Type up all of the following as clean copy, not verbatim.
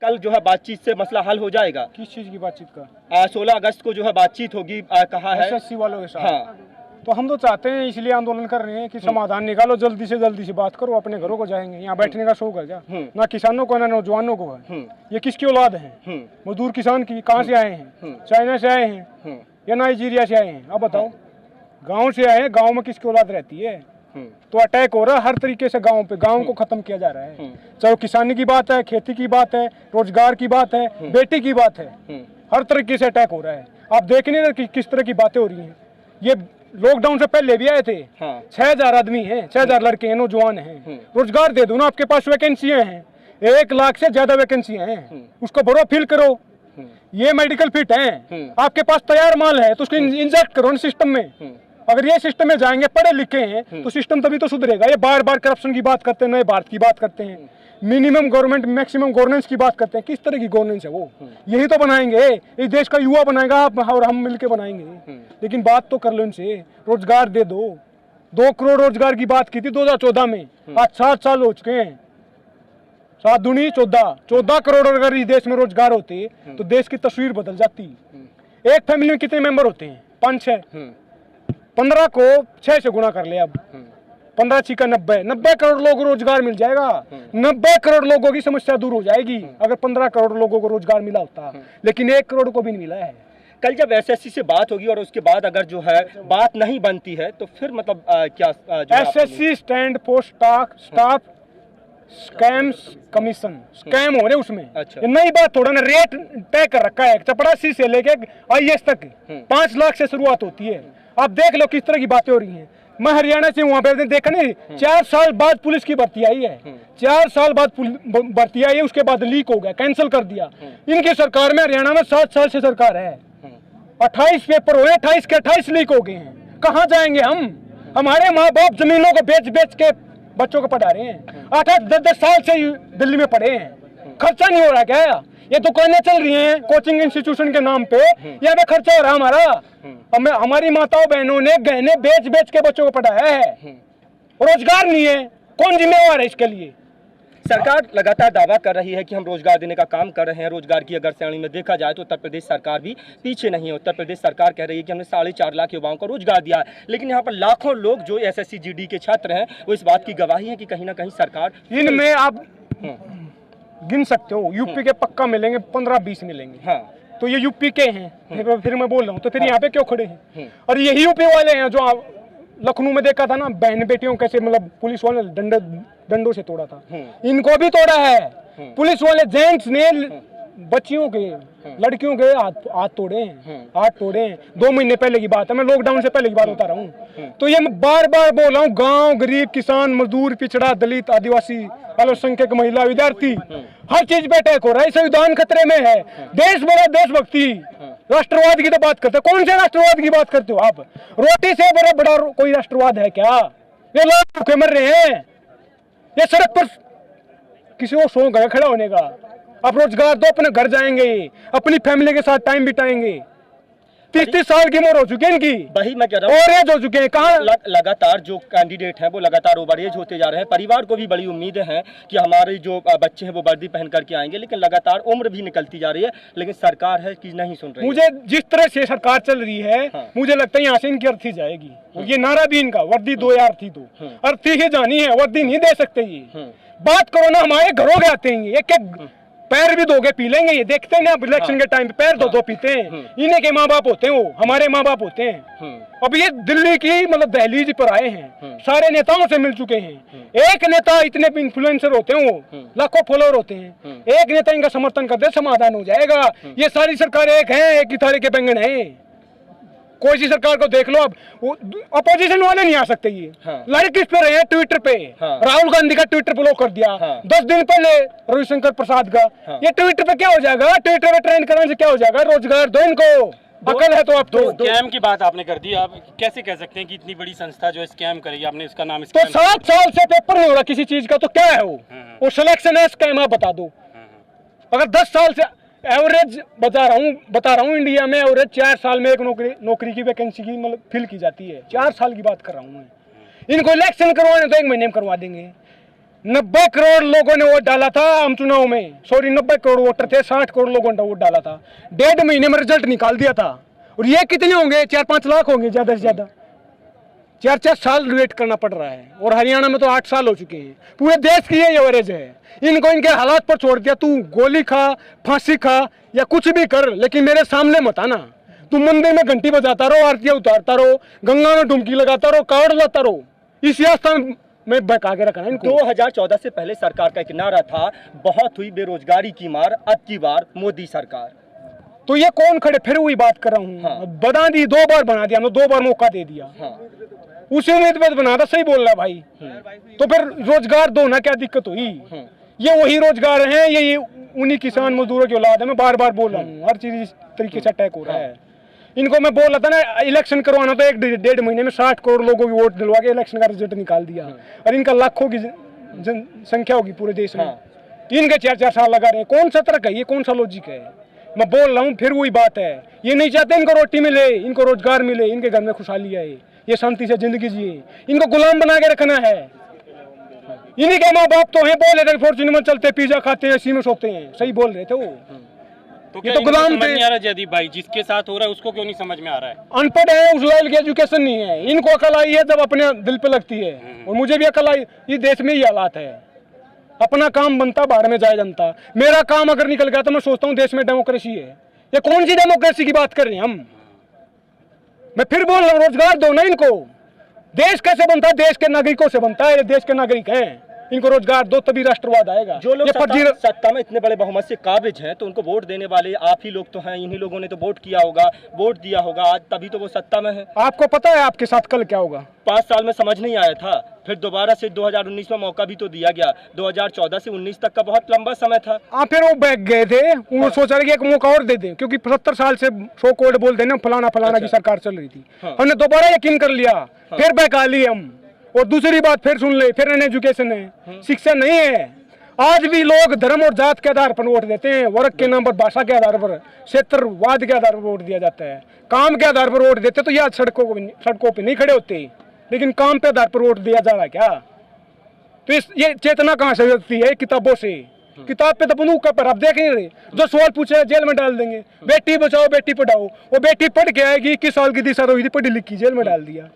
कल जो है बातचीत से मसला हल हो जाएगा? किस चीज की बातचीत का? 16 अगस्त को जो है बातचीत होगी कहा है एसएससी वालों के साथ। हाँ, तो हम तो चाहते हैं, इसलिए आंदोलन कर रहे हैं कि समाधान निकालो, जल्दी से बात करो, अपने घरों को जाएंगे। यहाँ बैठने का शौक है क्या? ना किसानों को ना नौजवानों को है। ये किसकी औलाद है? मजदूर किसान की। कहाँ से आए हैं? चाइना से आए हैं या नाइजीरिया से आए हैं? अब बताओ, गाँव से आए हैं, गाँव में किसकी औलाद रहती है? तो अटैक हो रहा है हर तरीके से गाँव पे, गाँव को खत्म किया जा रहा है। चाहे किसानी की बात है, खेती की बात है, रोजगार की बात है, बेटी की बात है, हर तरीके से अटैक हो रहा है। आप देख नहीं रहे किस तरह की बातें हो रही हैं। ये लॉकडाउन से पहले भी आए थे। 6000 आदमी हैं, 6000 लड़के हैं, नौजवान हैं। रोजगार दे दो ना, आपके पास वैकेंसियां हैं, 1 लाख से ज्यादा वैकेंसियां हैं, उसको भरो, फिल करो। ये मेडिकल फिट हैं, आपके पास तैयार माल है तो उसको इंजेक्ट करो ना सिस्टम में। अगर ये सिस्टम में जाएंगे, पढ़े लिखे हैं, तो सिस्टम तभी तो सुधरेगा। ये बार बार करप्शन की बात करते हैं, नए भारत की बात करते हैं, मिनिमम गवर्नमेंट मैक्सिमम गवर्नेंस की बात करते हैं। किस तरह की गवर्नेंस है वो? यही तो बनाएंगे, इस देश का युवा बनाएगा आप और हम मिलके बनाएंगे। लेकिन बात तो कर लो इनसे, रोजगार दे दो। 2 करोड़ रोजगार की बात की थी 2014 में, आज 7 साल हो चुके हैं। 7 दूनी 14 करोड़ अगर इस देश में रोजगार होते तो देश की तस्वीर बदल जाती। एक फैमिली में कितने मेंबर होते हैं? 5-6। 15 को 6 से गुणा कर ले। अब 15 6 का 90 करोड़ लोगों को रोजगार मिल जाएगा। 90 करोड़ लोगों की समस्या दूर हो जाएगी अगर 15 करोड़ लोगों को रोजगार मिला होता। लेकिन 1 करोड़ को भी नहीं मिला है। कल जब एसएससी से बात होगी और उसके बाद अगर जो है बात नहीं बनती है तो फिर मतलब क्या? SSC stand for staff scams commission. Scam हो रहे उसमें। अच्छा। ये नई बात थोड़ा ना, रेट तय कर रखा है। चपरासी से लेके आईएएस तक 5 लाख से शुरुआत होती है। आप देख लो किस तरह की बातें हो रही हैं। मैं हरियाणा से वहाँ पे देखा नहीं, 4 साल बाद पुलिस की भर्ती आई है। 4 साल बाद भर्ती आई है, उसके बाद लीक हो गया, कैंसिल कर दिया। इनकी सरकार में, हरियाणा में 7 साल से सरकार है। 28 पेपर हुए, 28 के 28 लीक हो गए हैं। कहाँ जाएंगे हम? हमारे माँ बाप जमीनों को बेच के बच्चों को पढ़ा रहे हैं। 8-8 10-10 साल से दिल्ली में पढ़े हैं। खर्चा नहीं हो रहा क्या? ये दुकानें चल रही हैं कोचिंग इंस्टीट्यूशन के नाम पे, यहाँ पे खर्चा हो रहा हमारा। हमारी माताओं बहनों ने गहने बेच के बच्चों को पढ़ाया है। रोजगार नहीं है, कौन जिम्मेवार है इसके लिए? सरकार लगातार दावा कर रही है कि हम रोजगार देने का काम कर रहे हैं। रोजगार की अगर श्रेणी में देखा जाए तो उत्तर प्रदेश सरकार भी पीछे नहीं है। उत्तर प्रदेश सरकार कह रही है कि हमने 4.5 लाख युवाओं को रोजगार दिया है, लेकिन यहाँ पर लाखों लोग जो एसएससी जीडी के छात्र हैं वो इस बात की गवाही है कि कहीं ना कहीं सरकार इनमें आप गिन सकते हो। यूपी के पक्का मिलेंगे, 15-20 मिलेंगे। हाँ, तो ये यूपी के हैं। फिर मैं बोल रहा हूँ, तो फिर यहाँ पे क्यों खड़े हैं? और यही यूपी वाले हैं जो लखनऊ में देखा था ना, बहन बेटियों कैसे मतलब पुलिस वाले डंडों से तोड़ा था। इनको भी तोड़ा है पुलिस वाले। जेंट्स ने बच्चियों के, लड़कियों के हाथ तोड़े हैं, हाथ तोड़े हैं। 2 महीने पहले की बात है, मैं लॉकडाउन से पहले की बात बता रहा हूँ। तो ये मैं बार बार बोल रहा हूँ, गांव, गरीब, किसान, मजदूर, पिछड़ा, दलित, आदिवासी, अल्पसंख्यक, महिला, विद्यार्थी, हर चीज पे अटैक हो रहा है। संविधान खतरे में है। देश बड़ा देशभक्ति, राष्ट्रवाद की तो बात करते हो। कौन से राष्ट्रवाद की बात करते हो आप? रोटी से बड़ा कोई राष्ट्रवाद है क्या? ये लोग भूखे मर रहे हैं। ये सड़क पर किसी को शौक है खड़ा होने का। आप रोजगार दो, अपने घर जाएंगे, अपनी फैमिली के साथ टाइम बिताएंगे। 30-30 साल की उम्र हो चुकी है इनकी, वही मैं कह रहा हूँ, और एज हो चुके हैं। कहाँ लगातार जो कैंडिडेट हैं वो लगातार ओवर एज होते जा रहे हैं। परिवार को भी बड़ी उम्मीदें हैं कि हमारे जो बच्चे हैं वो वर्दी पहन करके आएंगे, लेकिन लगातार उम्र भी निकलती जा रही है, लेकिन सरकार है कि नहीं सुन रही। मुझे जिस तरह से सरकार चल रही है, मुझे लगता है यहाँ से इनकी अर्थी जाएगी। ये नारा भी इनका, वर्दी दो या अर्थी दो। अर्थी ही जानी है, वर्दी नहीं दे सकते। ये बात करो ना, हमारे घरों के आते हैं, एक पैर भी दोगे पी लेंगे। ये देखते हैं ना इलेक्शन के टाइम पे पैर दो पीते हैं। इन्हीं के माँ बाप होते हैं, वो हमारे माँ बाप होते हैं। अब ये दिल्ली की मतलब दहलीज पर आए हैं, सारे नेताओं से मिल चुके हैं। एक नेता, इतने इन्फ्लुएंसर होते हैं, वो लाखों फॉलोअर होते हैं, एक नेता इनका समर्थन कर दे, समाधान हो जाएगा। ये सारी सरकार एक है, एक ही थाली के बैंगन है। कोई सी सरकार को देख लो, अब अपोजिशन वाले नहीं आ सकते। ये लड़ किस पे रहे हैं? ट्विटर पे। राहुल गांधी का ट्विटर ब्लॉक कर दिया 10 दिन पहले, रविशंकर प्रसाद का। ये ट्विटर पे क्या हो जाएगा? ट्विटर पे ट्रेंड करने से क्या हो जाएगा? रोजगार दो इनको, अकल है तो आप तो। स्कैम की बात आपने कर दी, आप कैसे कह सकते हैं कि इतनी बड़ी संस्था जो स्कैम करेगी? आपने इसका नाम तो 7 साल से पेपर नहीं हो रहा किसी चीज का, तो क्या है वो सिलेक्शन है स्कैम? आप बता दो। अगर 10 साल से एवरेज बता रहा हूँ इंडिया में एवरेज 4 साल में एक नौकरी की वैकेंसी की मतलब फिल की जाती है। 4 साल की बात कर रहा हूँ मैं। इनको इलेक्शन करवाने तो 1 महीने में करवा देंगे। 90 करोड़ लोगों ने वोट डाला था हम चुनाव में, सॉरी 90 करोड़ वोटर थे, 60 करोड़ लोगों ने वोट डाला था, 1.5 महीने में रिजल्ट निकाल दिया था। और ये कितने होंगे, 4-5 लाख होंगे ज्यादा से ज्यादा। 4-4 साल वेट करना पड़ रहा है, और हरियाणा में तो 8 साल हो चुके हैं। पूरे देश की ये एवरेज है। इनको इनके हालात पर छोड़ दिया, तू गोली खा, फांसी खा या कुछ भी कर, लेकिन मेरे सामने मत आना। तू मंदिर में घंटी बजाता रहो, आरतियां उतारता रहो, गंगा में डुबकी लगाता रहो, कावड़ लाता रहो, इसी स्थान में बहका के रखना इनको। 2014 से पहले सरकार का एक नारा था, बहुत हुई बेरोजगारी की मार, अब की बार मोदी सरकार। तो ये कौन खड़े, फिर वही बात कर रहा हूँ। हाँ। बना दी, 2 बार बना दिया, हमने 2 बार मौका दे दिया। हाँ। उसी उम्मीद पर बना था, सही बोल रहा भाई। तो फिर रोजगार दो ना, क्या दिक्कत हुई? ये वही रोजगार है, ये उन्हीं किसान मजदूरों की औलाद है। मैं बार बार बोल रहा हूँ, हर चीज इस तरीके से अटैक हो रहा है। इनको मैं बोल रहा था ना, इलेक्शन करवाना तो 1-1.5 महीने में 60 करोड़ लोगों की वोट दिलवा के इलेक्शन का रिजल्ट निकाल दिया। और इनका लाखों की जनसंख्या होगी पूरे देश में, इनके 4-4 साल लगा रहे हैं। कौन सा तर्क है ये, कौन सा लॉजिक है? मैं बोल रहा हूँ, फिर वही बात है। ये नहीं चाहते इनको रोटी मिले, इनको रोजगार मिले, इनके घर में खुशहाली आए, ये शांति से जिंदगी जिए। इनको गुलाम बना के रखना है। इन्हीं के माँ बाप तो हैं, बोले थे फॉर्च्यूनर में चलते, पिज्जा खाते हैं, एसी में सोते हैं, सही बोल रहे थे वो। तो ये तो गुलाम समझ थे। नहीं आ रहा जयदीप भाई, जिसके साथ हो रहा है उसको क्यों नहीं समझ में आ रहा है? अनपढ़ है, उस लेवल की एजुकेशन नहीं है। इनको अकल आई है जब अपने दिल पे लगती है, और मुझे भी अकल आई। इस देश में ही हालात है, अपना काम बनता, बाहर में जाया जनता। मेरा काम अगर निकल गया तो मैं सोचता हूँ देश में डेमोक्रेसी है। ये कौन सी डेमोक्रेसी की बात कर रहे हैं हम? मैं फिर बोल रहा हूँ, रोजगार दो ना इनको। देश कैसे बनता है? देश के नागरिकों से बनता है। ये देश के नागरिक हैं, इनको रोजगार दो तभी राष्ट्रवाद आएगा। जो लोग ये फर्जी सत्ता में इतने बड़े बहुमत से काबिज हैं, तो उनको वोट देने वाले आप ही लोग तो हैं। इन्हीं लोगों ने तो वोट किया होगा, वोट दिया होगा आज, तभी तो वो सत्ता में है। आपको पता है आपके साथ कल क्या होगा? 5 साल में समझ नहीं आया था, फिर दोबारा से 2019 में मौका भी तो दिया गया। 2014 से 19 तक का बहुत लंबा समय था। फिर वो बैग गए थे, वो सोच रहे कि एक मौका और दे दें, क्योंकि 75 साल से सो कोड बोलते ना, फलाना फलाना की सरकार चल रही थी। हमने दोबारा यकीन कर लिया, फिर बहका लिए हम। और दूसरी बात फिर सुन ले, फिर एजुकेशन है, शिक्षा नहीं है। आज भी लोग धर्म और जात के आधार पर वोट देते हैं, वर्ग के नाम पर, भाषा के आधार पर, क्षेत्रवाद के आधार पर वोट दिया जाता है। काम के आधार पर वोट देते तो यार सड़कों पे नहीं खड़े होते, लेकिन काम पे आधार पर वोट दिया जा रहा है क्या? तो ये चेतना कहाँ से लगती है? किताबों से। किताब पे तो बंदूक का पर आप देख नहीं रहे, जो सवाल पूछे जेल में डाल देंगे। बेटी बचाओ बेटी पढ़ाओ, वो बेटी पढ़ के आएगी, 21 साल की दिशा रोही थी, पढ़ी लिखी, जेल में डाल दिया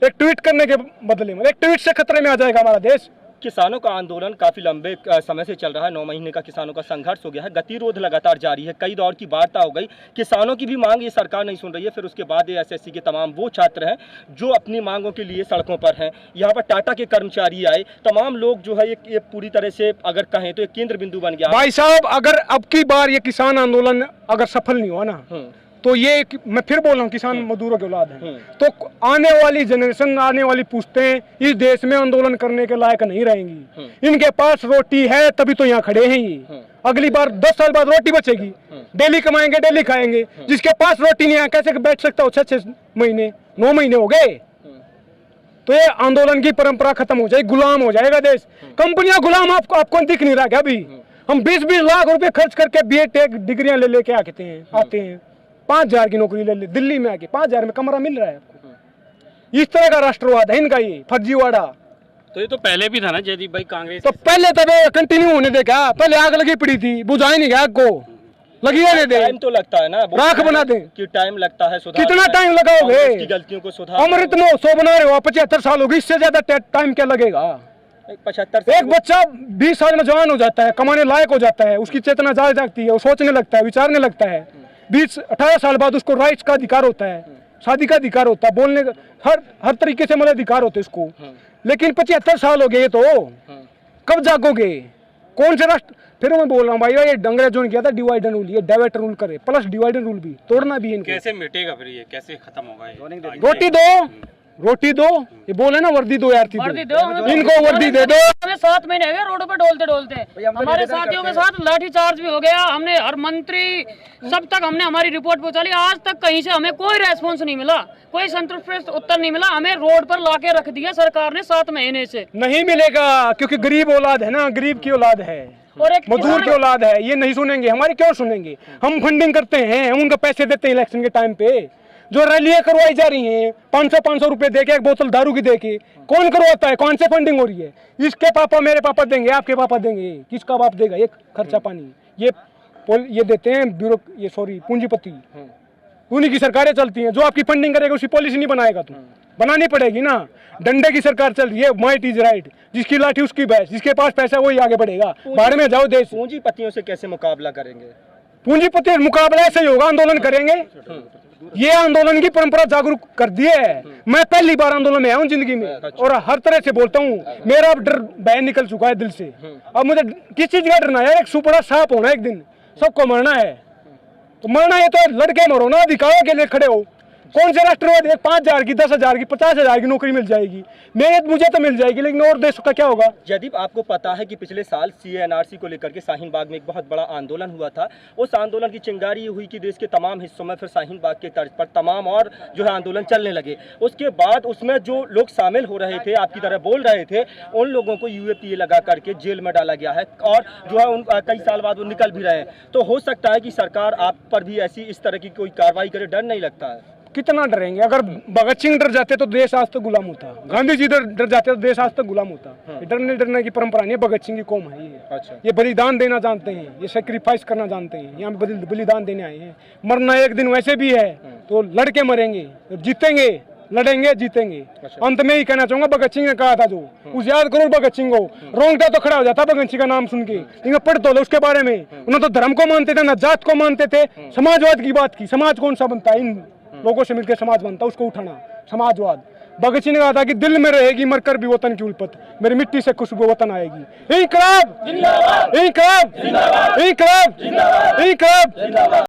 एक ट्वीट करने के बदले में। एक ट्वीट से खतरे में आ जाएगा हमारा देश। किसानों का आंदोलन काफी लंबे समय से चल रहा है। 9 महीने का किसानों का संघर्ष हो गया है, गतिरोध लगातार जारी है, कई दौर की वार्ता हो गई। किसानों की भी मांग ये सरकार नहीं सुन रही है। फिर उसके बाद एसएससी के तमाम वो छात्र हैं जो अपनी मांगों के लिए सड़कों पर हैं। यहाँ पर टाटा के कर्मचारी आए, तमाम लोग जो है ये पूरी तरह से अगर कहें तो एक केंद्र बिंदु बन गया। भाई साहब, अगर अब की बार ये किसान आंदोलन अगर सफल नहीं हुआ ना, तो ये मैं फिर बोल रहा हूँ, किसान मजदूरों के औलाद हैं, तो आने वाली जनरेशन, आने वाली पुश्तें इस देश में आंदोलन करने के लायक नहीं रहेंगी। इनके पास रोटी है तभी तो यहाँ खड़े हैं ये। अगली बार 10 साल बाद रोटी बचेगी, डेली कमाएंगे, डेली खाएंगे। जिसके पास रोटी नहीं है कैसे बैठ सकता हो? 6 महीने 9 महीने हो गए। तो ये आंदोलन की परंपरा खत्म हो जाएगी, गुलाम हो जाएगा देश। कंपनियां गुलाम आपको दिख नहीं रहा क्या? अभी हम 20-20 लाख रुपए खर्च करके BTech डिग्रियां ले लेके आते हैं 5,000 की नौकरी ले ले, दिल्ली में आके 5,000 में कमरा मिल रहा है आपको। इस तरह का राष्ट्रवाद है इनका, ये फर्जीवाड़ा। तो ये तो पहले भी था ना जयदीप भाई, कांग्रेस तो पहले तब कंटिन्यू होने दे क्या? पहले आग लगी पड़ी थी, बुझाई नहीं गया आग को, लगी रहने दे। टाइम तो लगता है ना, राख बना दे कि टाइम लगता है सुधार। कितना टाइम लगाओगे? की गलतियों को सुधार। अमृत महोत्सव बना रहे हो, 75 साल हो गए, इससे ज्यादा टाइम क्या लगेगा? 75 एक बच्चा 20 साल में जवान हो जाता है, कमाने लायक हो जाता है, उसकी चेतना जागती है, वो सोचने लगता है, विचारने लगता है। 20-18 साल बाद उसको राइट्स का अधिकार होता है, शादी का अधिकार होता है, बोलने का हर तरीके से मतलब अधिकार होते हैं उसको। लेकिन 75 साल हो गए, तो कब जागोगे? कौन से राष्ट्र? फिर मैं बोल रहा हूँ भाई, ये अंग्रेजों ने किया था डिवाइड एंड रूल, ये डाइवर्ट रूल करे, प्लस डिवाइड एंड रूल भी तोड़ना भी है इनको। कैसे मिटेगा फिर ये, कैसे खत्म होगा ये? रोटी दो, रोटी दो, ये बोले ना वर्दी दो यार, वर्दी दो, इनको वर्दी दे दो। हमें 7 महीने हो गए रोड पे डोलते हमारे साथियों के साथ लाठी चार्ज भी हो गया। हमने हर मंत्री सब तक हमने हमारी रिपोर्ट पहुंचा ली, आज तक कहीं से हमें कोई रेस्पॉन्स नहीं मिला, कोई संतुष्ट उत्तर नहीं मिला। हमें रोड पर लाके रख दिया सरकार ने 7 महीने से। नहीं मिलेगा, क्योंकि गरीब औलाद है ना, गरीब की औलाद है, और एक मजदूर की औलाद है। ये नहीं सुनेंगे, हमारी क्यों सुनेंगे? हम फंडिंग करते हैं, हम उनको पैसे देते हैं इलेक्शन के टाइम पे। जो रैलियां करवाई जा रही हैं 500 रुपए दे के एक बोतल दारू की दे के, कौन करवाता है? कौन से फंडिंग हो रही है? इसके पापा मेरे पापा देंगे, आपके पापा देंगे, किसका बाप देगा ये खर्चा पानी? ये देते हैं पूंजीपति, उन्हीं की सरकारें चलती हैं। जो आपकी फंडिंग करेगा उसी पॉलिसी नहीं बनाएगा, तो बनानी पड़ेगी ना। डंडे की सरकार चल रही है, माइट इज राइट, जिसकी लाठी उसकी भैंस, जिसके पास पैसा वही आगे बढ़ेगा। बाहर में जाओ देश। पूंजीपतियों से कैसे मुकाबला करेंगे? पूंजीपति मुकाबला ऐसे ही होगा, आंदोलन करेंगे। ये आंदोलन की परंपरा जागरूक कर दी है। मैं पहली बार आंदोलन में आया हूँ जिंदगी में, और हर तरह से बोलता हूँ। मेरा अब डर बह निकल चुका है दिल से। अब मुझे किस चीज का डरना है? एक सुपड़ा सांप होना, एक दिन सबको मरना है। तो मरना है तो लड़के मरो ना, दिखाओ के लिए खड़े हो। कौन से राष्ट्रवादी 5,000 की, 10,000 की, 50,000 की नौकरी मिल जाएगी? मुझे तो मिल जाएगी, लेकिन और देश का क्या होगा? जयदीप, आपको पता है कि पिछले साल CA/NRC को लेकर के शाहीन बाग में एक बहुत बड़ा आंदोलन हुआ था। उस आंदोलन की चिंगारी हुई कि देश के तमाम हिस्सों में फिर शाहीन बाग के तर्ज पर तमाम और जो है आंदोलन चलने लगे। उसके बाद उसमें जो लोग शामिल हो रहे थे, आपकी तरह बोल रहे थे, उन लोगों को UAPA लगा करके जेल में डाला गया है, और जो है कई साल बाद वो निकल भी रहे हैं। तो हो सकता है कि सरकार आप पर भी ऐसी इस तरह की कोई कार्रवाई करे, डर नहीं लगता है? कितना डरेंगे? अगर भगत सिंह डर जाते तो देश आज तक गुलाम होता, गांधी जी डर जाते तो देश आज तक गुलाम होता। डरने की परंपरा नहीं है, भगत सिंह की कौम है ये। अच्छा। ये बलिदान देना जानते हैं, ये सेक्रीफाइस करना जानते हैं, यहाँ बलिदान देने आए हैं। मरना एक दिन वैसे भी है, तो लड़के मरेंगे, जीतेंगे, लड़ेंगे, जीतेंगे। अंत में ही कहना चाहूंगा, भगत सिंह ने कहा था जो, उस याद करो भगत सिंह को। रोंगटा तो खड़ा हो जाता भगत सिंह का नाम सुन के, लेकिन पढ़ तो लो उसके बारे में। उन्होंने तो धर्म को मानते थे, ना जात को मानते थे, समाजवाद की बात की। समाज कौन सा बनता है? इन लोगों से मिलकर समाज बनता, उसको उठाना समाजवाद। भगत सिंह ने कहा था कि दिल में रहेगी मरकर भी वतन की उल्पत, मेरी मिट्टी से खुशबू वतन आएगी। इंकलाब, इंकलाब, इंकलाब, इंकलाब।